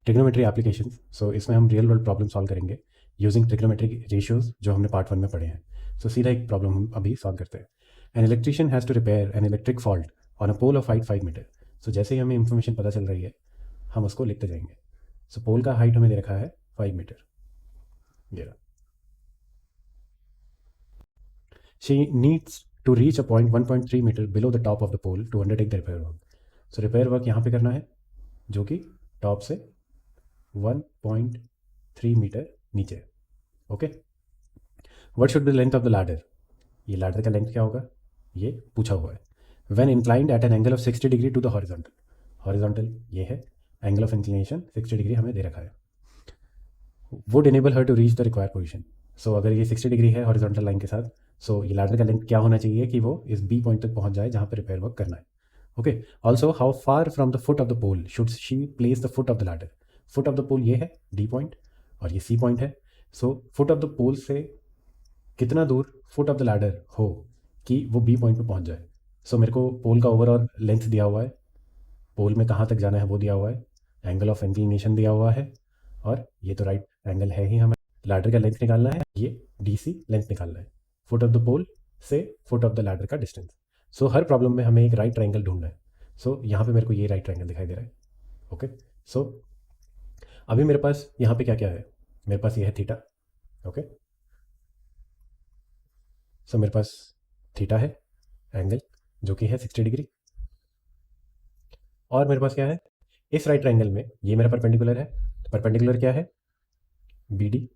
Trigonometry applications. सो इसमें हम real world problem solve करेंगे यूजिंग ट्रिग्नोमेट्रिक रेशियोज जो हमने पार्ट 1 में पढ़े हैं। सो सीधा एक प्रॉब्लम हम अभी सॉल्व करते हैं। An electrician has to repair an electric fault on a pole of height 5 metre. So जैसे ही हमें इंफॉर्मेशन पता चल रही है हम उसको लिखते जाएंगे। सो पोल का हाइट हमें दे रखा है 5 मीटर। ये रहा। She needs to reach a point 1.3 metre below the top of the pole to undertake the repair work. So repair work यहाँ पे करना है जो कि टॉप से 1.3 मीटर नीचे। Okay, what should be length of the ladder. ये ladder का लेंथ क्या होगा ये पूछा हुआ है। When inclined at an angle of 60 degree to the horizontal. Horizontal ये है, एंगल ऑफ इंक्लिनेशन 60 डिग्री हमें दे रखा है। Would enable her to reach the required position. So अगर ये 60 डिग्री है हॉरिजॉन्टल लाइन के साथ, सो ये लैडर का लेंथ क्या होना चाहिए कि वो इस बी पॉइंट तक पहुंच जाए जहाँ पर रिपेयर वर्क करना है। Okay, also how far from the foot of the pole should she place the foot of the ladder. Foot of the pole ये है डी पॉइंट और ये सी पॉइंट है। So foot of the pole से कितना दूर foot of the ladder हो कि वो बी पॉइंट पे पहुंच जाए। सो मेरे को पोल का ओवरऑल लेंथ दिया हुआ है, पोल में कहाँ तक जाना है वो दिया हुआ है, एंगल ऑफ इंक्लिनेशन दिया हुआ है और ये तो राइट एंगल है ही। हमें लैडर का लेंथ निकालना है, ये डी सी लेंथ निकालना है, फुट ऑफ द पोल से फुट ऑफ द लैडर का डिस्टेंस। सो हर प्रॉब्लम में हमें एक राइट ट्रायंगल ढूंढना है। सो यहाँ पे मेरे को ये राइट ट्रायंगल दिखाई दे रहा है। ओके, सो अभी मेरे पास यहाँ पे क्या क्या है, मेरे पास ये है थीटा। ओके, सो मेरे पास थीटा है एंगल जो कि है 60 डिग्री। और मेरे पास क्या है, इस राइट ट्रायंगल में ये मेरा परपेंडिकुलर है। परपेंडिकुलर क्या है, बी डी।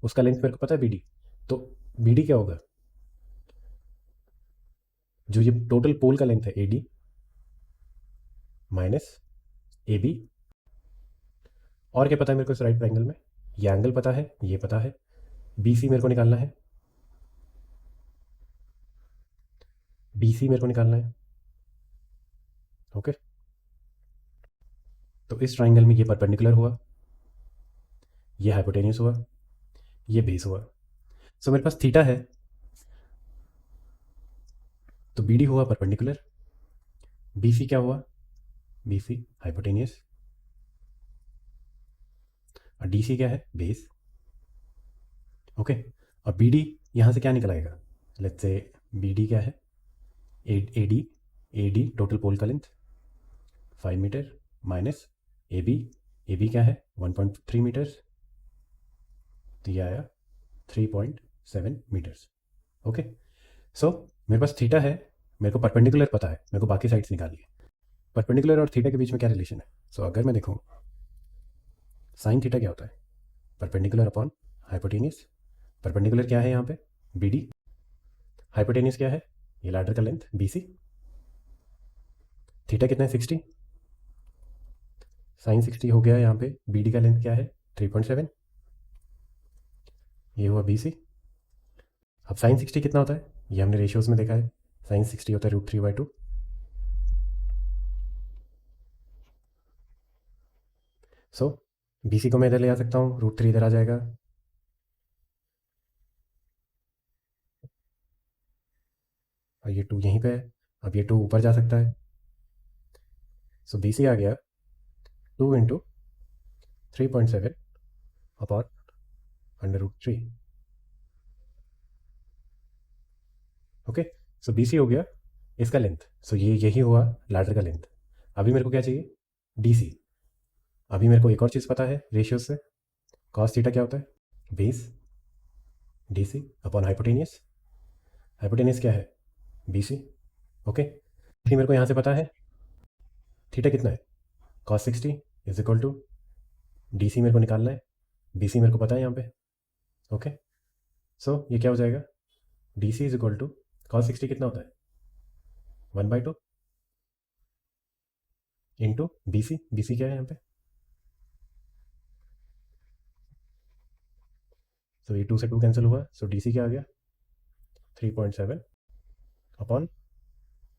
उसका लेंथ मेरे को पता है बी डी। तो बी डी क्या होगा, जो ये टोटल पोल का लेंथ है A D minus A B. और क्या पता है मेरे को इस राइट ट्रायंगल में, ये एंगल पता है, ये पता है, बी सी मेरे को निकालना है, बी सी मेरे को निकालना है। ओके, तो इस ट्रायंगल में ये परपेंडिकुलर हुआ, ये हाइपोटेन्यूस हुआ, ये बेस हुआ। सो मेरे पास थीटा है तो बी डी हुआ परपेंडिकुलर, बी सी क्या हुआ, बी सी हाइपोटेनियस और डी सी क्या है, बेस। ओके, और बी डी यहाँ से क्या निकल आएगा, लेट्स से बी डी क्या है, ए डी टोटल पोल का length 5 metre minus A B क्या है 1.3 मीटर्स, तो ये आया 3.7 मीटर्स। ओके, सो मेरे पास थीटा है, मेरे को परपेंडिकुलर पता है, मेरे को बाकी साइड्स निकालनी है। परपेंडिकुलर और थीटा के बीच में क्या रिलेशन है। सो अगर मैं देखूँ साइन थीटा क्या होता है, परपेंडिकुलर अपॉन हाइपोटेनियस। परपेंडिकुलर क्या है यहाँ पे, बी डी। हाइपोटेनियस क्या है, ये लैडर का लेंथ बी सी। थीटा कितना है 60, साइन 60 हो गया यहाँ पे, बी डी का लेंथ क्या है 3.7, ये हुआ बी सी। अब साइन 60 कितना होता है, ये हमने रेशियोज में देखा है, साइन 60 होता है √3/2। सो बी सी को मैं इधर ले आ सकता हूँ, √3 इधर आ जाएगा, और ये 2 यहीं पे है। अब ये 2 ऊपर जा सकता है, सो बी सी आ गया 2 इंटू 3.7 अपॉन √3। ओके, सो बी सी हो गया इसका लेंथ। सो ये यही हुआ लैडर का लेंथ। अभी मेरे को क्या चाहिए, डी सी। अभी मेरे को एक और चीज़ पता है रेशियोज से, कॉस थीटा क्या होता है, base D C upon hypotenuse. Hypotenuse क्या है, बी सी। ओके, फिर मेरे को यहाँ से पता है थीटा कितना है, cos 60 is equal to D C मेरे को निकालना है, बी सी मेरे को पता है यहाँ पे। ओके, सो ये क्या हो जाएगा, D C is equal to cos 60 कितना होता है 1/2 इंटू बी सी क्या है यहाँ पे, सो ये 2 से 2 कैंसिल हुआ, सो डी सी क्या आ गया 3.7 अपॉन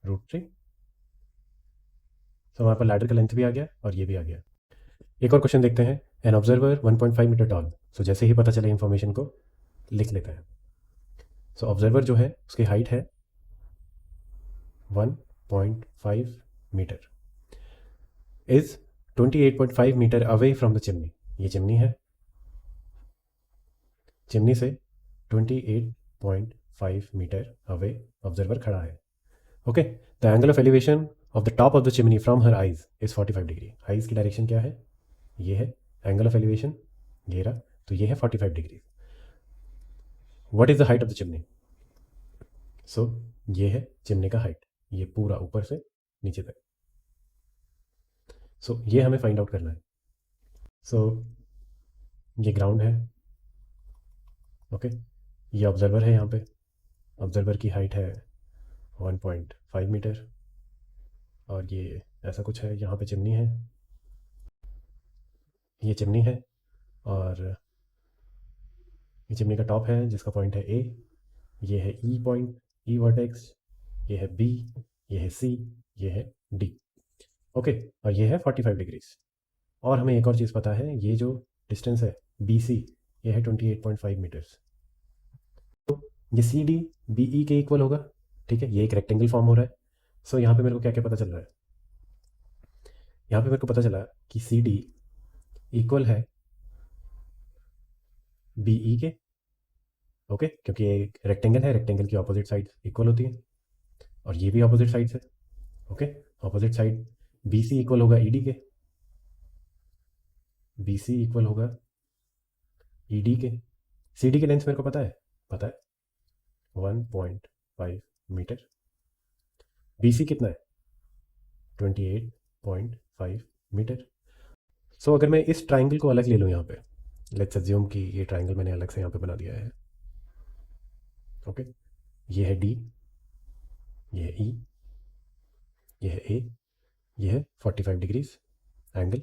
√3। सो वहाँ पर लैडर का लेंथ भी आ गया और ये भी आ गया। एक और क्वेश्चन देखते हैं। An observer 1.5 metre tall. So जैसे ही पता चले इन्फॉर्मेशन को लिख लेता है। सो ऑब्जर्वर जो है उसकी हाइट है 1.5 metre, is 28.5 metre away from the chimney. ये चिमनी है, चिमनी से 28.5 मीटर अवे ऑब्जर्वर खड़ा है। Okay, the angle of elevation of the top of the chimney from her eyes is 45 degree. Eyes की डायरेक्शन क्या है? ये है एंगल ऑफ एलिवेशन, ये रहा, तो ये है 45 degree. What is the height of the chimney? So ये है चिमनी का हाइट, ये पूरा ऊपर से नीचे तक। सो ये हमें फाइंड आउट करना है। सो ये ग्राउंड है, ओके, ये ऑब्जर्वर है, यहाँ पे ऑब्जर्वर की हाइट है 1.5 मीटर, और ये ऐसा कुछ है, यहाँ पे चिमनी है, ये चिमनी है, और ये चिमनी का टॉप है जिसका पॉइंट है ए, ये है ई पॉइंट, ई वर्टेक्स, ये है बी, ये है सी, ये है डी। ओके, और ये है 45 डिग्रीज। और हमें एक और चीज़ पता है, ये जो डिस्टेंस है बी सी, ये है 28.5 मीटर्स। तो ये सी डी बी ई के इक्वल होगा, ठीक है, ये एक रेक्टेंगल फॉर्म हो रहा है। सो यहाँ पे मेरे को क्या क्या पता चल रहा है? यहाँ पे मेरे को पता चला कि सी डी इक्वल है बी ई के, ओके, क्योंकि ये एक रेक्टेंगल है, रेक्टेंगल की ऑपोजिट साइड इक्वल होती है, और ये भी ऑपोजिट साइड है, okay, opposite side B C equal होगा ई डी के, बी सी इक्वल होगा ई डी के। सी डी की लेंथ मेरे को पता है 1.5 मीटर। बी सी कितना है? 28.5 मीटर। सो अगर मैं इस ट्राइंगल को अलग ले लूँ यहाँ पे, लेट्स अज्यूम कि ये ट्राइंगल मैंने अलग से यहाँ पे बना दिया है, ओके, ये है डी, ये है ई, ये है ए, ये है 45 डिग्रीज एंगल,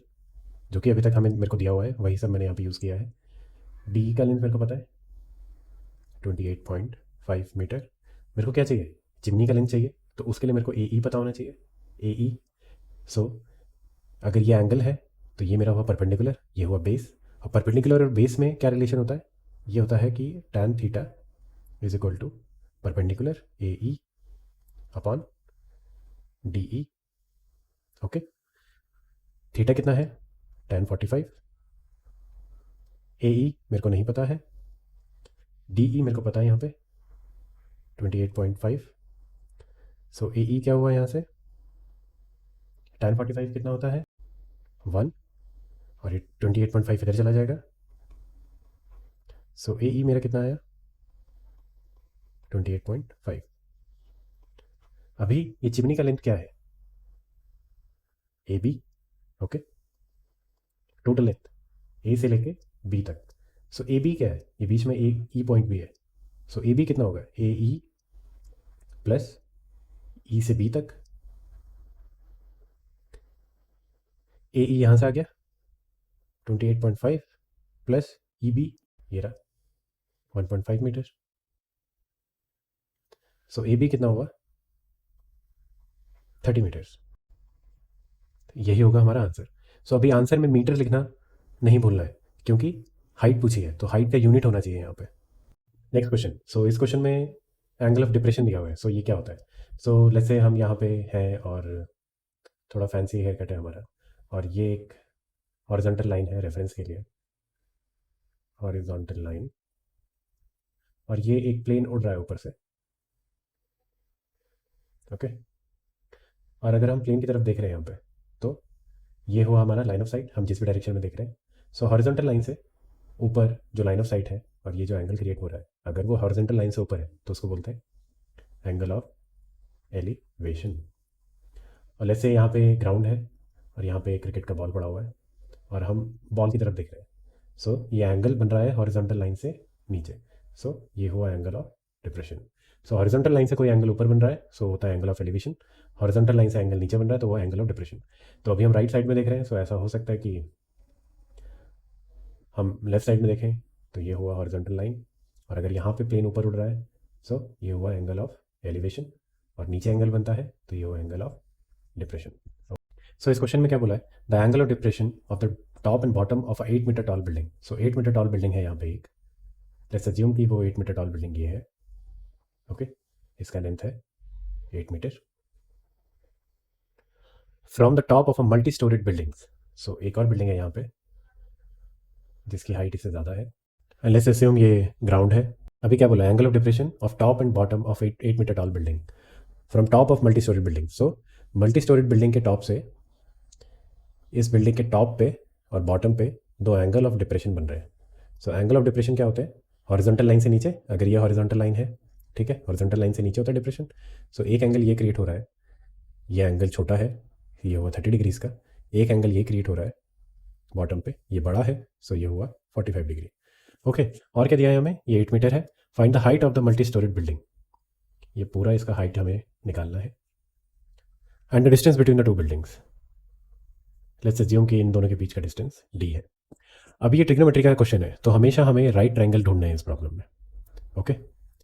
जो कि अभी तक हमें मेरे को दिया हुआ है, वही सब मैंने यहाँ पे यूज़ किया है। डी का लेंथ मेरे को पता है 28.5 मीटर। मेरे को क्या चाहिए? चिमनी का लेंथ चाहिए, तो उसके लिए मेरे को ए ई पता होना चाहिए, ए ई। सो अगर ये एंगल है तो ये मेरा हुआ परपेंडिकुलर, ये हुआ बेस, और परपेंडिकुलर और बेस में क्या रिलेशन होता है? ये होता है कि tan theta is equal to perpendicular A E upon D E, okay. Theta कितना है? tan 45। ए ई मेरे को नहीं पता है, डी ई मेरे को पता है यहाँ पे 28.5। सो ए ई क्या हुआ यहाँ से? tan 45 कितना होता है? 1, और ये 28.5 इधर चला जाएगा। सो ए ई मेरा कितना आया? 28.5। अभी ये चिमनी का लेंथ क्या है? A B, okay, total length A से लेके बी तक। सो ए बी क्या है? ये बीच में ए ई पॉइंट भी है, सो ए बी कितना होगा? ए ई प्लस ई से बी तक, ए ई यहाँ से आ गया 28.5 प्लस ई बी, ये रहा 1.5 मीटर। सो ए बी कितना हुआ? 30 मीटर्स। यही होगा हमारा आंसर। सो अभी आंसर में मीटर लिखना नहीं भूलना है, क्योंकि हाइट पूछी है, तो हाइट का यूनिट होना चाहिए यहाँ पे। Next question. सो इस क्वेश्चन में एंगल ऑफ डिप्रेशन दिया हुआ है। सो ये क्या होता है? सो लेट्स से हम यहाँ पे हैं और थोड़ा फैंसी हेयर कट है हमारा, और ये एक हॉरिजॉन्टल लाइन है रेफरेंस के लिए, हॉरिजॉन्टल लाइन, और ये एक प्लेन उड़ रहा है ऊपर से, ओके। और अगर हम प्लेन की तरफ देख रहे हैं यहाँ पे, तो ये हुआ हमारा लाइन ऑफ साइट, हम जिस भी डायरेक्शन में देख रहे हैं। सो हॉरिजॉन्टल लाइन से ऊपर जो लाइन ऑफ साइट है और ये जो एंगल क्रिएट हो रहा है, अगर वो हॉरिजॉन्टल लाइन से ऊपर है तो उसको बोलते हैं एंगल ऑफ एलिवेशन। और लेट्स से यहाँ पे ग्राउंड है और यहाँ पे क्रिकेट का बॉल पड़ा हुआ है और हम बॉल की तरफ देख रहे हैं। सो ये एंगल बन रहा है हॉरिजॉन्टल लाइन से नीचे, सो ये हुआ angle of depression. So horizontal line से कोई एंगल ऊपर बन रहा है, सो होता है angle of elevation. Horizontal line से एंगल नीचे बन रहा है तो वो एंगल ऑफ डिप्रेशन। तो अभी हम राइट साइड में देख रहे हैं, सो ऐसा हो सकता है कि हम लेफ्ट साइड में देखें तो ये हुआ हॉरिजॉन्टल लाइन, और अगर यहाँ पे प्लेन ऊपर उड़ रहा है, सो ये हुआ एंगल ऑफ एलिवेशन, और नीचे एंगल बनता है तो ये हुआ एंगल ऑफ डिप्रेशन। सो इस क्वेश्चन में क्या बोला है? The angle of depression of the top and bottom of 8 metre tall building. So 8 metre tall building है यहाँ पे एक, लेट्स अज्यूम कि वो 8 मीटर टॉल बिल्डिंग ये है, ओके, इसका लेंथ है 8 metre. From the top of a multi storeyed buildings, so एक और बिल्डिंग है यहाँ पे जिसकी हाइट इससे ज़्यादा है। एंड लेट्स अस्यूम ये ग्राउंड है। अभी क्या बोला, angle of depression of top and bottom of 8 metre tall building from top of multi storeyed building. So multi storeyed building के टॉप से इस बिल्डिंग के टॉप पे और बॉटम पे दो एंगल ऑफ डिप्रेशन बन रहे हैं। सो एंगल ऑफ डिप्रेशन क्या होते हैं, हॉरिजॉन्टल लाइन से नीचे, अगर ये हॉरिजॉन्टल लाइन है, ठीक है, हॉरिजॉन्टल लाइन से नीचे होता है डिप्रेशन। सो एक एंगल ये क्रिएट हो रहा है, ये एंगल छोटा है, ये हुआ 30 डिग्रीज का। एक एंगल ये क्रिएट हो रहा है बॉटम पे, ये बड़ा है, सो ये हुआ 45 डिग्री। ओके, और क्या दिया है हमें, ये 8 मीटर है। Find the height of the multi storeyed building, ये पूरा इसका हाइट हमें निकालना है। And the distance between the two buildings, let's assume कि इन दोनों के बीच का डिस्टेंस डी है। अब ये ट्रिग्नोमेट्री का क्वेश्चन है, तो हमेशा हमें राइट ट्रायंगल ढूंढना है इस प्रॉब्लम में। ओके,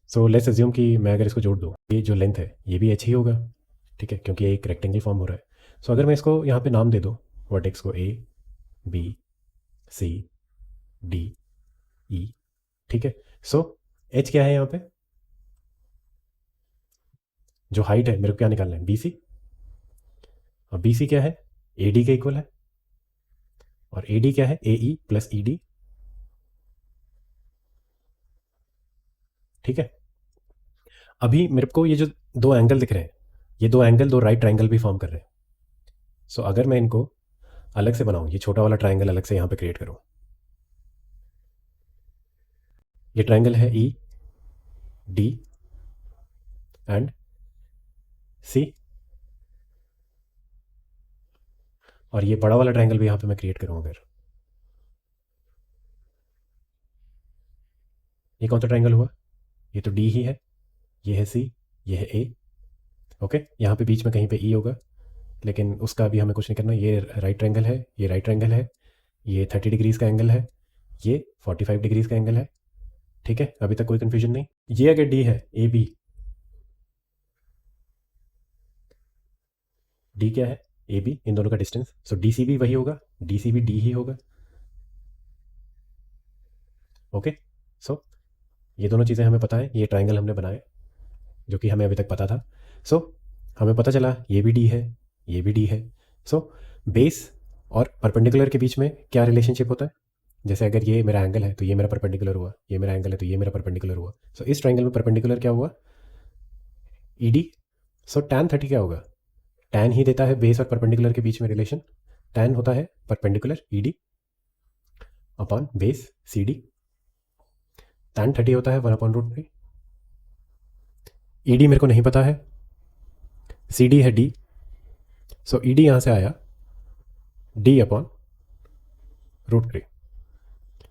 सो लेट्स अज्यूम कि मैं अगर इसको जोड़ दूँ, ये जो लेंथ है ये भी एच ही होगा, ठीक है, क्योंकि ये एक रेक्टेंगल फॉर्म हो रहा है। सो अगर मैं इसको यहाँ पे नाम दे दूँ, वर्टेक्स को ए, बी, सी, डी, ई, ठीक है। सो एच क्या है यहाँ पे, जो हाइट है मेरे को क्या निकालना है, बी सी। और बी सी क्या है, ए डी के इक्वल है। और ए डी क्या है, ए ई प्लस ई डी, ठीक है। अभी मेरे को ये जो दो एंगल दिख रहे हैं, ये दो एंगल दो राइट ट्रायंगल भी फॉर्म कर रहे हैं। सो अगर मैं इनको अलग से बनाऊं, ये छोटा वाला ट्रायंगल अलग से यहाँ पे क्रिएट करूं, ये ट्रायंगल है ई डी एंड सी, और ये बड़ा वाला ट्रायंगल भी यहाँ पे मैं क्रिएट करूँ अगर, ये कौन सा ट्रायंगल हुआ, ये तो डी ही है, ये है सी, ये है ए। ओके, यहाँ पे बीच में कहीं पे ई होगा, लेकिन उसका अभी हमें कुछ नहीं करना। ये राइट ट्रायंगल है, ये राइट ट्रायंगल है, ये 30 डिग्रीज का एंगल है, ये 45 डिग्रीज का एंगल है, ठीक है, अभी तक कोई कंफ्यूजन नहीं। ये अगर डी है, ए बी, डी क्या है, ए बी, इन दोनों का डिस्टेंस, सो डी सी भी वही होगा, डी सी भी डी ही होगा। ओके, सो ये दोनों चीज़ें हमें पता है, ये ट्रायंगल हमने बनाए जो कि हमें अभी तक पता था। सो हमें पता चला ये भी डी है, ये भी डी है। सो बेस और परपेंडिकुलर के बीच में क्या रिलेशनशिप होता है, जैसे अगर ये मेरा एंगल है तो ये मेरा परपेंडिकुलर हुआ, ये मेरा एंगल है तो ये मेरा परपेंडिकुलर हुआ। सो इस ट्रायंगल में परपेंडिकुलर क्या हुआ, ई डी। सो tan 30 क्या होगा, tan ही देता है बेस और परपेंडिकुलर के बीच में रिलेशन। tan होता है perpendicular E D upon base C D. tan 30 होता है 1/√3। ई डी मेरे को नहीं पता है, सी डी है डी, सो ई डी यहाँ से आया d/√3।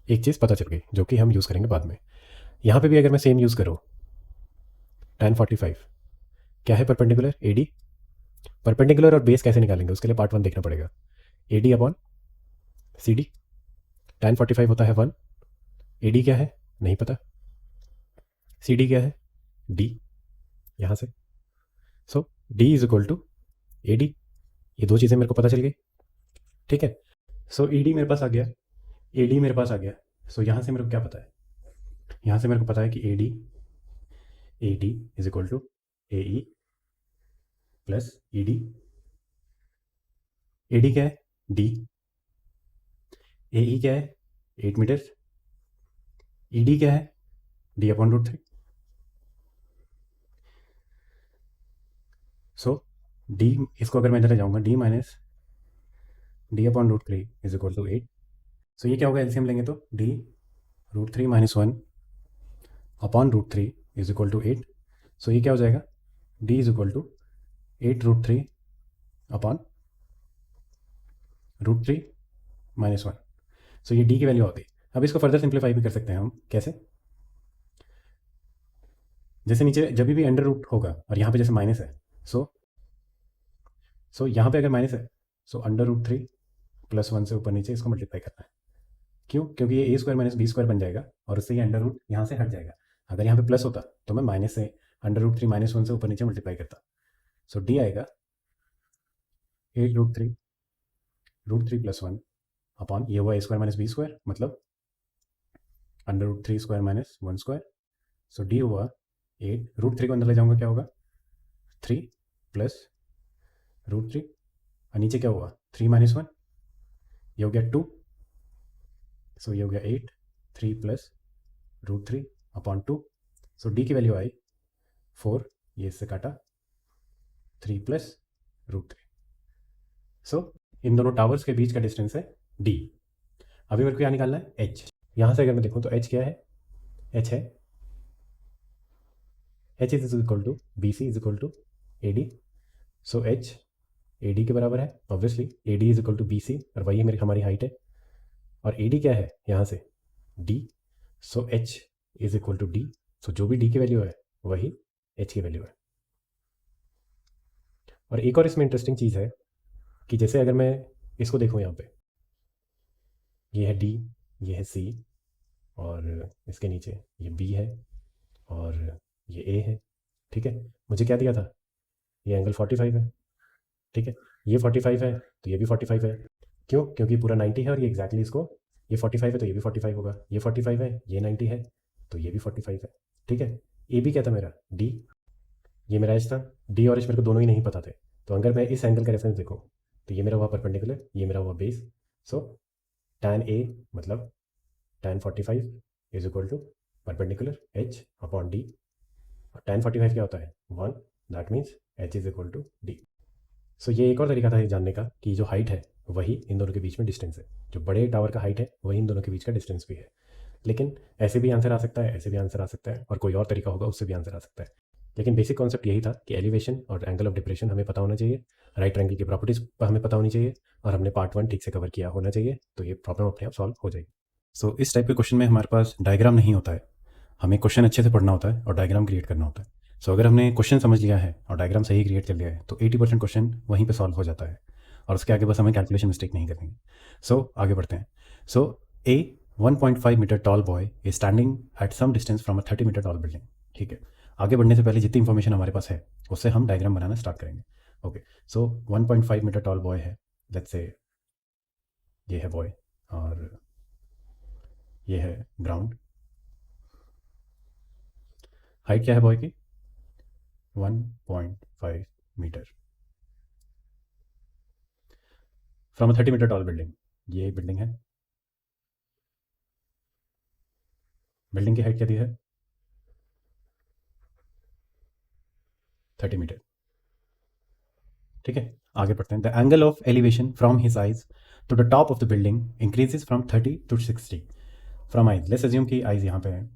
एक चीज़ पता चल गई जो कि हम यूज़ करेंगे बाद में। यहाँ पे भी अगर मैं सेम यूज़ करूँ, tan 45 क्या है, परपेंडिकुलर ए डी। परपेंडिकुलर और बेस कैसे निकालेंगे, उसके लिए पार्ट 1 देखना पड़ेगा। A D upon C D, tan 45 होता है 1, ए डी क्या है नहीं पता, सी डी क्या है डी, यहाँ से। So D is equal to A D, ये दो चीज़ें मेरे को पता चल गई, ठीक है। सो ई डी मेरे पास आ गया, ए डी मेरे पास आ गया। सो यहाँ से मेरे को क्या पता है, यहाँ से मेरे को पता है कि A D is equal to A E plus E D. A D क्या है डी, ए ई क्या है 8 मीटर, ई डी क्या है d/√3। सो डी, इसको अगर मैं इधर ले जाऊँगा, d minus d/√3 is equal to 8। So ये क्या होगा, एलसीएम लेंगे तो d√3 minus 1/√3 is equal to 8। So ये क्या हो जाएगा, d is equal to 8√3 upon √3 minus 1। So ये d की वैल्यू आ गई। अब इसको फर्दर सिंप्लीफाई भी कर सकते हैं हम, कैसे, जैसे नीचे जब भी अंडर रूट होगा और यहाँ पे जैसे माइनस है, सो यहाँ पे अगर माइनस है, सो अंडर√3 प्लस 1 से ऊपर नीचे इसको मल्टीप्लाई करना है। क्यों, क्योंकि ये a² माइनस b² बन जाएगा और उससे ये अंडर रूट यहाँ से हट जाएगा। अगर यहाँ पे प्लस होता तो मैं माइनस से अंडर√3 माइनस 1 से ऊपर नीचे मल्टीप्लाई करता। सो d आएगा 8√3 प्लस 1 अपॉन ये हुआ a² माइनस b², मतलब अंडर√3² माइनस 1²। सो d हुआ 8 √3 को अंदर ले जाऊंगा क्या होगा 3 प्लस √3 और नीचे क्या हुआ 3 - 1 ये हो गया 2 सो ये हो गया 8 3 प्लस √3 अपॉन 2 सो डी की वैल्यू आई 4 ये इससे काटा 3 प्लस √3 सो इन दोनों टावर्स के बीच का डिस्टेंस है डी। अभी मेरे को क्या निकालना है एच। यहाँ से अगर मैं देखूँ तो एच क्या है एच है H is equal to B C is equal to A D so H A D के बराबर है obviously A D is equal to B C और वही मेरी हमारी हाइट है और ए डी क्या है यहाँ से D so H is equal to D so जो भी डी की वैल्यू है वही एच की वैल्यू है। और एक और इसमें इंटरेस्टिंग चीज़ है कि जैसे अगर मैं इसको देखूँ यहाँ पे ये है डी ये है सी और इसके नीचे ये बी है और ये ए है ठीक है। मुझे क्या दिया था ये एंगल 45 है ठीक है ये 45 है तो ये भी 45 है क्यों क्योंकि पूरा 90 है और ये एग्जैक्टली इसको ये 45 है तो ये भी 45 होगा ये 45 है ये 90 है तो ये भी 45 है ठीक है। ए बी क्या था मेरा डी ये मेरा एच था डी और एच मेरे को दोनों ही नहीं पता थे तो अगर मैं इस एंगल का रेफरेंस देखूँ तो ये मेरा हुआ परपेंडिकुलर ये मेरा हुआ बेस सो tan ए मतलब tan 45 is equal to perpendicular H upon D और tan 45 क्या होता है 1 that means H is equal to D. So ये एक और तरीका था ये जानने का कि जो हाइट है वही इन दोनों के बीच में डिस्टेंस है जो बड़े टावर का हाइट है वही इन दोनों के बीच का डिस्टेंस भी है। लेकिन ऐसे भी आंसर आ सकता है ऐसे भी आंसर आ सकता है और कोई और तरीका होगा उससे भी आंसर आ सकता है। लेकिन बेसिक कॉन्सेप्ट यही था कि एलिवेशन और एंगल ऑफ डिप्रेशन हमें पता होना चाहिए राइट एंगल की प्रॉपर्टीज हमें पता होनी चाहिए और हमने पार्ट 1 ठीक से कवर किया होना चाहिए तो ये प्रॉब्लम अपने आप सॉल्व हो जाएगी। सो इस टाइप के क्वेश्चन में हमारे पास डायग्राम नहीं होता है हमें क्वेश्चन अच्छे से पढ़ना होता है और डायग्राम क्रिएट करना होता है। सो अगर हमने क्वेश्चन समझ लिया है और डायग्राम सही क्रिएट कर लिया है तो 80% क्वेश्चन वहीं पे सॉल्व हो जाता है और उसके आगे बस हमें कैलकुलेशन मिस्टेक नहीं करनी है। सो आगे बढ़ते हैं। So a 1.5 metre tall boy is standing at some distance from a 30 metre tall building ठीक है। आगे बढ़ने से पहले जितनी इन्फॉर्मेशन हमारे पास है उससे हम डायग्राम बनाना स्टार्ट करेंगे। Okay so 1.5 metre tall boy है लेट्स से ये है बॉय और ये है ग्राउंड। हाइट क्या है बॉय की 1.5 metre from 30 metre tall building ये बिल्डिंग है बिल्डिंग की हाइट क्या दी है 30 मीटर ठीक है। आगे बढ़ते हैं the angle of elevation from his eyes to the top of the building increases from 30 to 60 from eyes let's assume कि आइज यहाँ पे है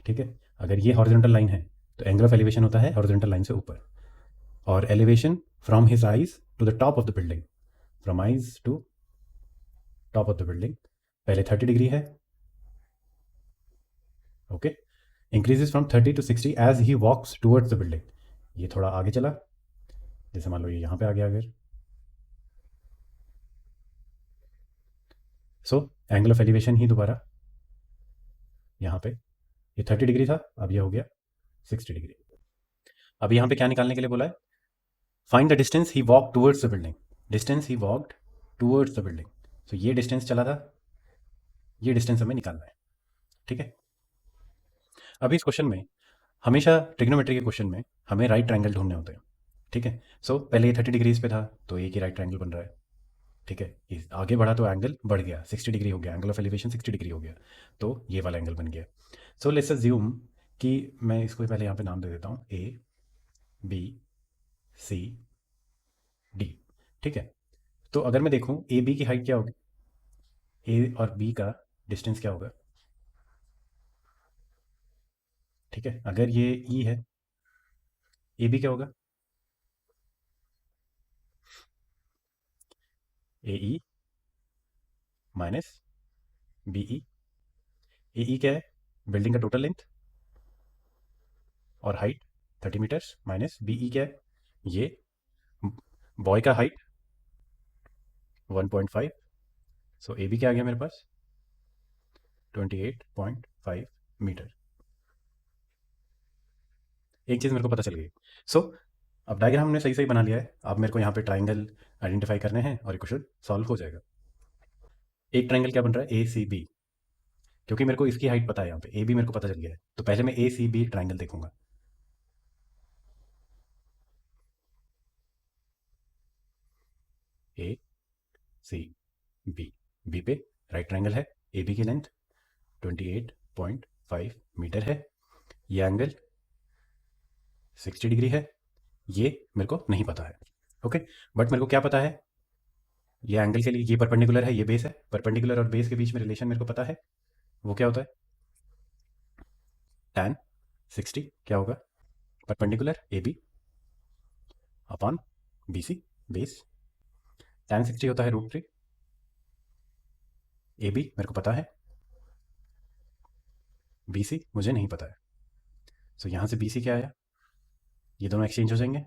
ठीक है। अगर ये हॉरिजॉन्टल लाइन है तो एंगल ऑफ एलिवेशन होता है हॉरिजॉन्टल लाइन से ऊपर और elevation from his eyes to the top of the building from eyes to top of the building पहले 30 डिग्री है okay increases from 30 to 60 as he walks towards the building ये थोड़ा आगे चला जैसे मान लो ये यहाँ पे आ गया अगर सो एंगल ऑफ एलिवेशन ही दोबारा यहाँ पे ये 30 डिग्री था अब ये हो गया 60 डिग्री। अब यहाँ पे क्या निकालने के लिए बोला है find the distance he walk towards the building distance he walked towards the building सो ये डिस्टेंस चला था ये डिस्टेंस हमें निकालना है ठीक है। अभी इस क्वेश्चन में हमेशा ट्रिग्नोमेट्री के क्वेश्चन में हमें राइट ट्रायंगल ढूंढने होते हैं ठीक है। सो पहले ये 30 डिग्रीज पे था तो एक ही राइट ट्रायंगल बन रहा है ठीक है। आगे बढ़ा तो एंगल बढ़ गया 60 डिग्री हो गया एंगल ऑफ एलिवेशन 60 डिग्री हो गया तो ये वाला एंगल बन गया। सो लेट्स अज्यूम कि मैं इसको पहले यहाँ पे नाम दे देता हूँ ए बी सी डी ठीक है। तो अगर मैं देखूँ ए बी की हाइट क्या होगी ए और बी का डिस्टेंस क्या होगा ठीक है। अगर ये ई है ए बी क्या होगा ए ई माइनस बी ई ए ई क्या है बिल्डिंग का टोटल लेंथ और height 30 metres minus B E क्या है ये बॉय का हाइट 1.5 सो ए बी क्या आ गया मेरे पास 28.5 मीटर। एक चीज़ मेरे को पता चल गई। सो अब डायग्राम हमने सही सही बना लिया है अब मेरे को यहाँ पे ट्राइंगल आइडेंटिफाई करने हैं और ये क्वेश्चन सॉल्व हो जाएगा। एक ट्राइंगल क्या बन रहा है ए सी बी क्योंकि मेरे को इसकी हाइट पता है, यहाँ पे ए बी मेरे को पता चल गया है, तो पहले मैं ए सी बी ट्राइंगल देखूंगा। ए सी बी, बी पे राइट ट्राइंगल है, ए बी की लेंथ 28.5 मीटर है, ये एंगल 60 डिग्री है, ये मेरे को नहीं पता है। ओके, बट मेरे को क्या पता है, ये एंगल के लिए ये परपेंडिकुलर है, ये बेस है, परपेंडिकुलर और बेस के बीच में रिलेशन मेरे को पता है, वो क्या होता है, tan 60 क्या होगा, perpendicular A B upon B C base, tan 60 होता है √3, ए बी मेरे को पता है, बी सी मुझे नहीं पता है। सो यहाँ से बी सी क्या आया, ये दोनों एक्सचेंज हो जाएंगे,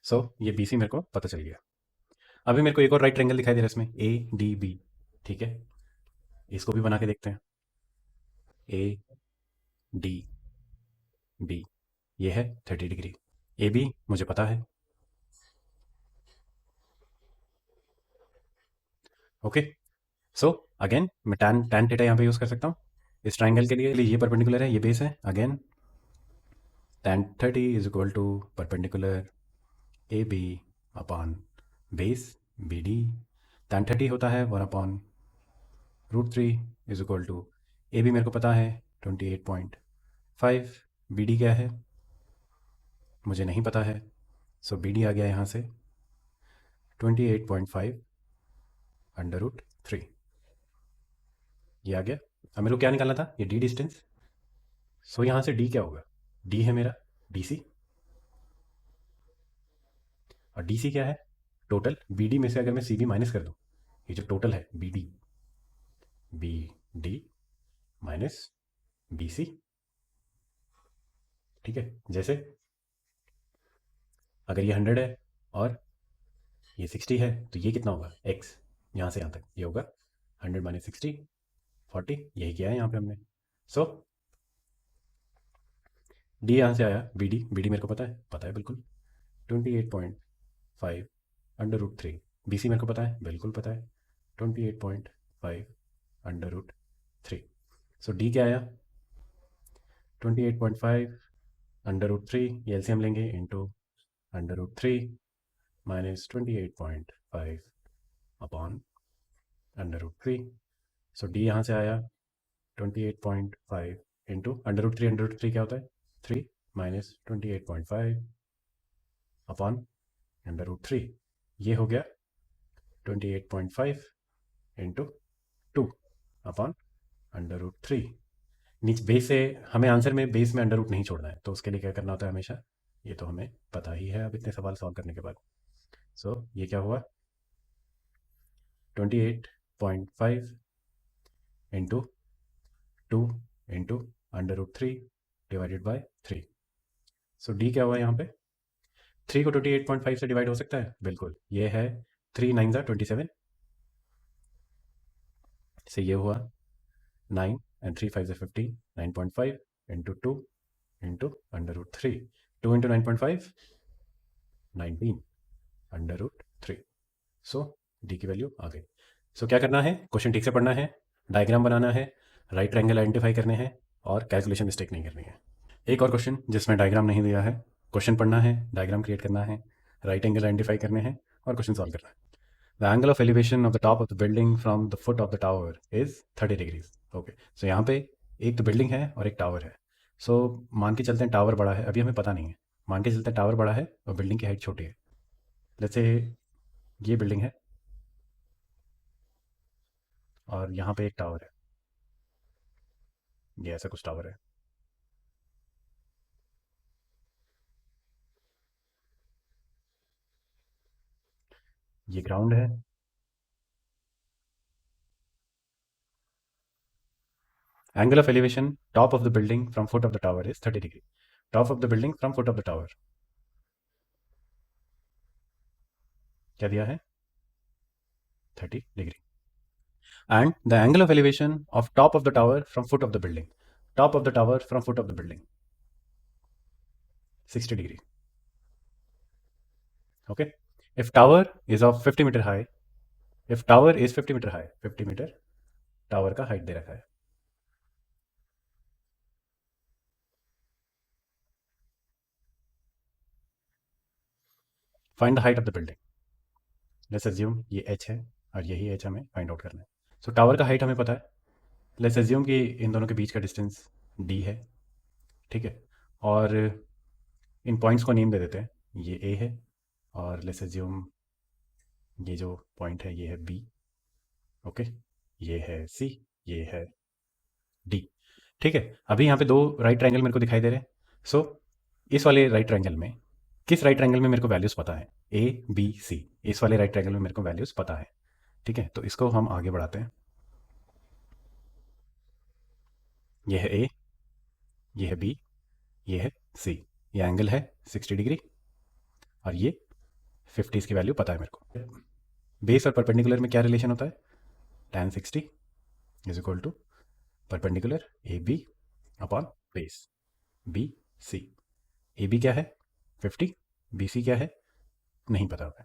सो ये बी सी मेरे को पता चल गया। अभी मेरे को एक और राइट ट्रायंगल दिखाई दे रहा है इसमें, ए डी बी, ठीक है, इसको भी बना के देखते हैं। ए डी बी, ये है 30 डिग्री, ए बी मुझे पता है। ओके, सो अगेन मैं टैन टैन थीटा यहाँ पे यूज़ कर सकता हूँ इस ट्राइंगल के लिए ये परपेंडिकुलर है, ये बेस है, again tan 30 is equal to perpendicular A B upon base B D, tan 30 होता है 1 upon √3 is equal to A B मेरे को पता है 28.5, बी डी क्या है मुझे नहीं पता है, सो बी डी आ गया यहाँ से 28.5 √3, ये आ गया। अब मेरे को क्या निकालना था, ये डी डिस्टेंस, सो यहाँ से डी क्या होगा, डी है मेरा डी सी, और डी सी क्या है, टोटल बी डी में से अगर मैं सी बी माइनस कर दूँ, ये जो टोटल है B D minus B C, ठीक है, जैसे अगर ये 100 है और ये 60 है तो ये कितना होगा, एक्स, यहाँ से यहाँ तक ये होगा 100 माइनस 60 40, यही किया है यहाँ पे हमने। सो डी यहाँ से आया, बी डी मेरे को पता है बिल्कुल 28.5 √3, बी सी मेरे को पता है, बिल्कुल पता है 28.5 √3, सो डी क्या आया 28.5 √3, ये एलसीएम लेंगे इंटू √3 माइनस 28.5 अपॉन √3, सो डी यहाँ से आया 28.5 इंटू √3 क्या होता है 3 माइनस 28.5 अपॉन √3, ये हो गया 28.5 इंटू 2 अपॉन √3। नीचे बेस से हमें आंसर में बेस में अंडर रूट नहीं छोड़ना है, तो उसके लिए क्या करना होता है हमेशा, ये तो हमें पता ही है अब इतने सवाल सॉल्व करने के बाद। सो ये क्या हुआ 28.5 into 2 into √3 divided by 3, so D क्या हुआ यहाँ पे, 3 को 28.5 से डिवाइड हो सकता है, बिल्कुल, ये है 3 9 27, से ये हुआ 9 and 3 5 15, 9.5 into 2 into √3, 2 into 9.5 19 √3, so D की वैल्यू आ गई। सो क्या करना है, क्वेश्चन ठीक से पढ़ना है, डायग्राम बनाना है, राइट ट्रायंगल आइडेंटिफाई करने हैं और कैलकुलेशन मिस्टेक नहीं करनी है। एक और क्वेश्चन जिसमें डायग्राम नहीं दिया है, क्वेश्चन पढ़ना है, डायग्राम क्रिएट करना है, राइट एंगल आइडेंटिफाई करने हैं और क्वेश्चन सॉल्व करना है। The angle of elevation of the top of the building from the foot of the tower is 30 degrees. Okay, so यहाँ पे एक तो बिल्डिंग है और एक टावर है, सो मान के चलते हैं टावर बड़ा है, अभी हमें पता नहीं है, मान के चलते हैं टावर बड़ा है और बिल्डिंग की हाइट छोटी है। जैसे ये बिल्डिंग है और यहाँ पे एक टावर है, ये ऐसा कुछ टावर है, ये ग्राउंड है, angle of elevation top of the building from foot of the tower is 30 degree, top of the building from foot of the tower क्या दिया है 30 degree, and the angle of elevation of top of the tower from foot of the building, top of the tower from foot of the building 60 degree. Okay, if tower is of 50 metre high, if tower is 50 metre high, 50 metre tower का height दे रखा है। Find the height of the building. Let's assume ये H है और यही H हमें find out करना है। सो टावर का हाइट हमें पता है। लेट्स अज्यूम कि इन दोनों के बीच का डिस्टेंस डी है, ठीक है। और इन पॉइंट्स को नेम दे देते हैं, ये ए है और लेट्स अज्यूम ये जो पॉइंट है ये है बी, ओके। ये है सी, ये है डी, ठीक है। अभी यहाँ पे दो राइट ट्रायंगल मेरे को दिखाई दे रहे हैं। सो इस वाले राइट ट्रायंगल में, किस राइट ट्रायंगल में मेरे को वैल्यूज़ पता है, ए बी सी, इस वाले राइट ट्रायंगल में मेरे को वैल्यूज़ पता है, ठीक है। तो इसको हम आगे बढ़ाते हैं। ये है ए, ये है बी, ये है सी। ये एंगल है 60 डिग्री और ये 50 इसकी वैल्यू पता है मेरे को। बेस और परपेंडिकुलर में क्या रिलेशन होता है, tan 60 is equal to perpendicular A B upon base B C. A B क्या है 50, बी सी क्या है नहीं पता होगा।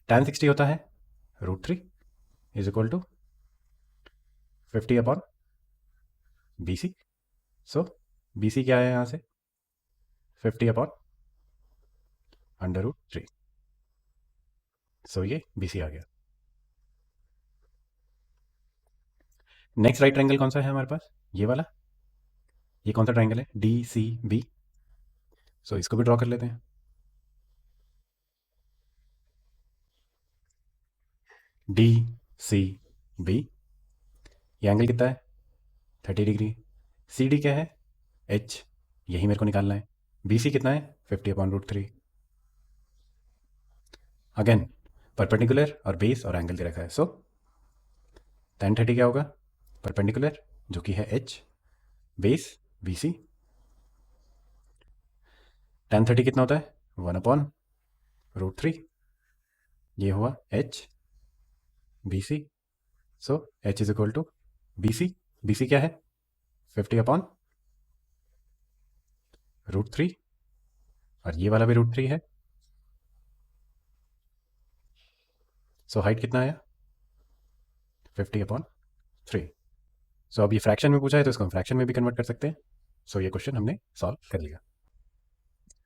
tan 60 होता है √3 is equal to 50 upon B C. So B C क्या है यहाँ से 50 अपॉन √3। सो ये बी सी आ गया। नेक्स्ट राइट ट्रायंगल कौन सा है हमारे पास, ये वाला। ये कौन सा ट्रायंगल है, डी सी बी। सो इसको भी ड्रॉ कर लेते हैं। डी सी बी, ये एंगल कितना है 30 डिग्री। सी डी क्या है एच, यही मेरे को निकालना है। बी सी कितना है 50/√3। अगेन परपेंडिकुलर और बेस और एंगल दे रखा है। सो tan 30 क्या होगा, परपेंडिकुलर जो कि है H, base B C. tan 30 कितना होता है 1/√3, ये हुआ H B C. So H is equal to B C. B C क्या है 50/√3 और ये वाला भी √3 है। सो हाइट कितना आया 50/3। सो अब ये फ्रैक्शन में पूछा है तो इसको हम फ्रैक्शन में भी कन्वर्ट कर सकते हैं। सो ये क्वेश्चन हमने सॉल्व कर लिया।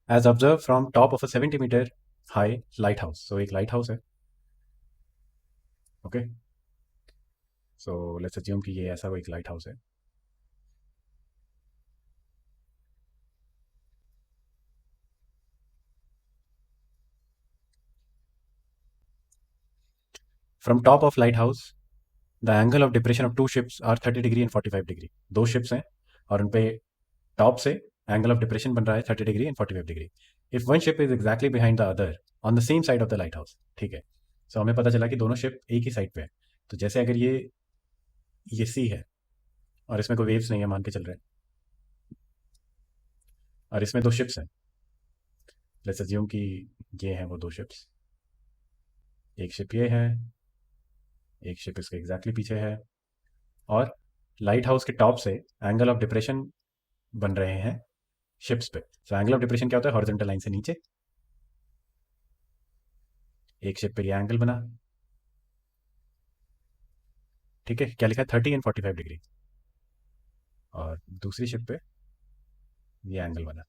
As observe from top of a 70 metre high light house. So एक लाइट हाउस है, ओके। सो लेट्स अज्यूम कि ये ऐसा वो एक लाइट हाउस है। From top of light house the angle of depression of two ships are 30 degree and 45 degree. दो ships हैं और उन पे टॉप से एंगल ऑफ डिप्रेशन बन रहा है 30 degree and 45 degree. If one ship is exactly behind the other on the same side of the light house, ठीक है। सो हमें पता चला कि दोनों शिप एक ही साइड पे है। तो जैसे अगर ये सी है और इसमें कोई वेव्स नहीं है मान के चल रहे हैं, और इसमें दो शिप्स हैं। लेट्स अज्यूम कि ये हैं वो दो शिप्स, एक शिप ये है, एक शिप इसके एग्जैक्टली पीछे है। और लाइट हाउस के टॉप से एंगल ऑफ डिप्रेशन बन रहे हैं शिप्स पे। सो एंगल ऑफ डिप्रेशन क्या होता है, हॉरिजॉन्टल लाइन से नीचे। एक शिप पे ये एंगल बना, ठीक है। क्या लिखा है 30 एंड 45 डिग्री, और दूसरी शिप पे ये एंगल बना।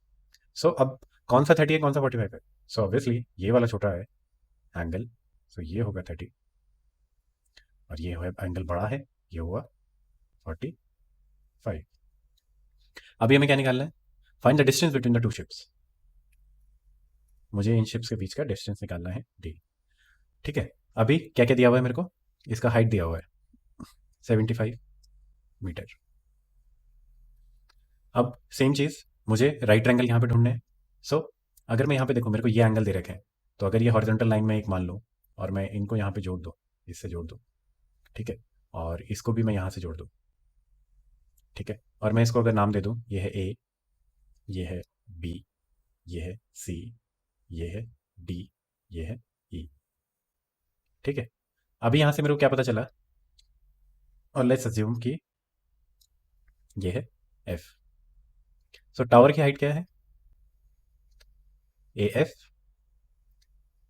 सो अब कौन सा 30 है कौन सा 45 है। सो ऑब्वियसली ये वाला छोटा है एंगल, सो ये होगा 30 और ये हुआ एंगल बड़ा है, ये हुआ 45। अभी हमें क्या निकालना है, find the distance between the two ships. मुझे इन शिप्स के बीच का डिस्टेंस निकालना है डी, ठीक है। अभी क्या क्या दिया हुआ है मेरे को, इसका हाइट दिया हुआ है 75 मीटर। अब सेम चीज़ मुझे राइट एंगल यहाँ पे ढूंढने हैं। सो अगर मैं यहाँ पे देखूँ मेरे को ये एंगल दे रखे हैं, तो अगर ये हॉरिजॉन्टल लाइन में एक मान लूँ और मैं इनको यहाँ पे जोड़ दूँ, इससे जोड़ दूँ, ठीक है। और इसको भी मैं यहाँ से जोड़ दूँ, ठीक है। और मैं इसको अगर नाम दे दूँ, ये है ए, ये है बी, ये है सी, ये है डी, ये है ई, ठीक है। अभी यहाँ से मेरे को क्या पता चला, और लेट्स अज्यूम कि ये है एफ। सो टावर की हाइट क्या है ए एफ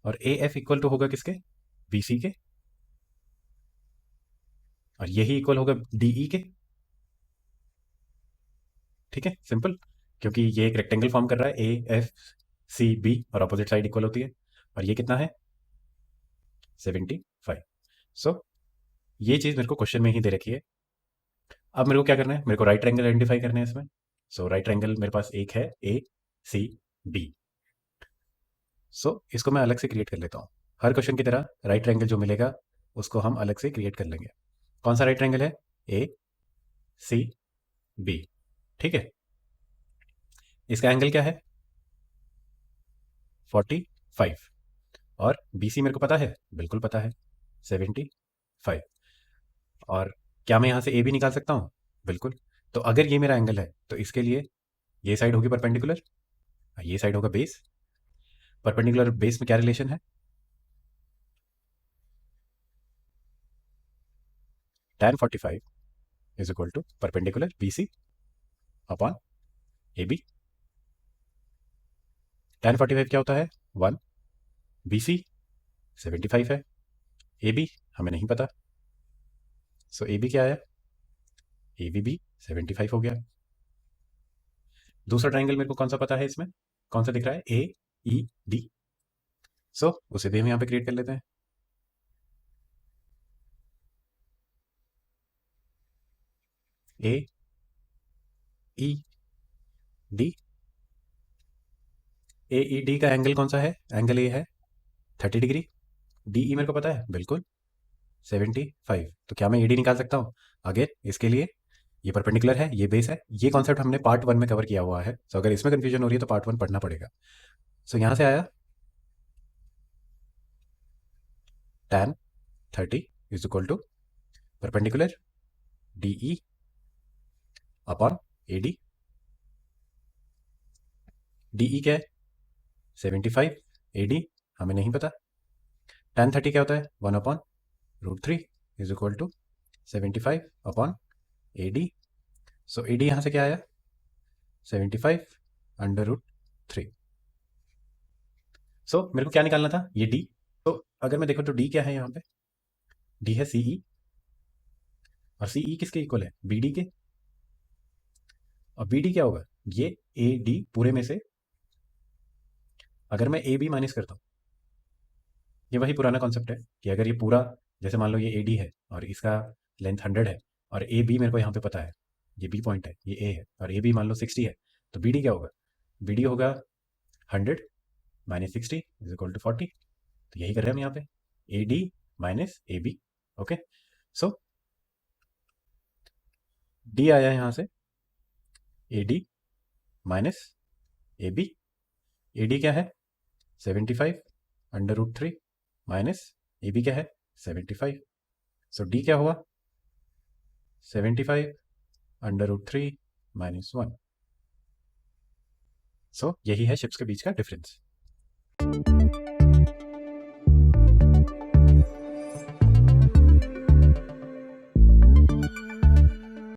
और ए एफ इक्वल टू होगा किसके, बी सी के, और यही इक्वल होगा डी ई के। ठीक है, सिंपल, क्योंकि ये एक रेक्टेंगल फॉर्म कर रहा है, ए एफ सी बी, और अपोजिट साइड इक्वल होती है, और ये कितना है 75। सो ये चीज़ मेरे को क्वेश्चन में ही दे रखी है। अब मेरे को क्या करना है, मेरे को राइट ट्रायंगल आइडेंटिफाई करना है इसमें। सो राइट ट्रायंगल मेरे पास एक है, ए सी बी। सो इसको मैं अलग से क्रिएट कर लेता हूँ। हर क्वेश्चन की तरह राइट ट्रायंगल जो मिलेगा उसको हम अलग से क्रिएट कर लेंगे। कौन सा राइट ट्रायंगल है, ए सी बी। ठीक है, इसका एंगल क्या है 45, और बी सी मेरे को पता है, बिल्कुल पता है 75। और क्या मैं यहाँ से ए भी निकाल सकता हूँ, बिल्कुल। तो अगर ये मेरा एंगल है तो इसके लिए ये साइड होगी परपेंडिकुलर, ये साइड होगा बेस। परपेंडिकुलर बेस में क्या रिलेशन है, tan 45 is equal to perpendicular B C upon A B. tan 45 क्या होता है 1, बी सी 75 है, ए बी हमें नहीं पता। सो ए बी क्या है, ए बी 75 हो गया। दूसरा ट्राइंगल मेरे को कौन सा पता है इसमें, कौन सा दिख रहा है, ए ई डी। सो उसे भी हम यहाँ पे क्रिएट कर लेते हैं। ए ई डी, ए ई डी का एंगल कौन सा है, एंगल ए है 30 डिग्री। डी ई मेरे को पता है बिल्कुल 75। तो क्या मैं ए डी निकाल सकता हूँ, अगेन इसके लिए ये परपेंडिकुलर है, ये बेस है। ये कॉन्सेप्ट हमने पार्ट 1 में कवर किया हुआ है। सो अगर इसमें कंफ्यूजन हो रही है तो पार्ट 1 पढ़ना पड़ेगा। सो यहाँ से आया tan 30 is equal to perpendicular D E upon A D. D E क्या है 75, ए डी हमें नहीं पता। tan 30 क्या होता है 1 upon √3 is equal to 75 upon A D. So A D यहाँ से क्या आया 75 √3। सो मेरे को क्या निकालना था, ये डी। तो अगर मैं देखो तो डी क्या है यहाँ पे, डी है सी ई, और सी ई किसके इक्वल है, बी डी के। और बी डी क्या होगा, ये ए डी पूरे में से अगर मैं ए बी माइनस करता हूँ, ये वही पुराना कॉन्सेप्ट है कि अगर ये पूरा, जैसे मान लो ये ए डी है और इसका लेंथ 100 है, और ए बी मेरे को यहाँ पे पता है, ये बी पॉइंट है, ये ए है, और ए बी मान लो 60 है, तो बी डी क्या होगा, बी डी होगा 100 माइनस 60 इज इक्वल टू 40। तो यही कर रहे हैं हम यहाँ पे, A D minus A B. Okay, so D आया यहाँ से A D minus A B. A D क्या है 75 √3 माइनस ए बी क्या है 75। सो डी क्या हुआ 75 √3 -1। सो यही है शिप्स के बीच का डिफरेंस।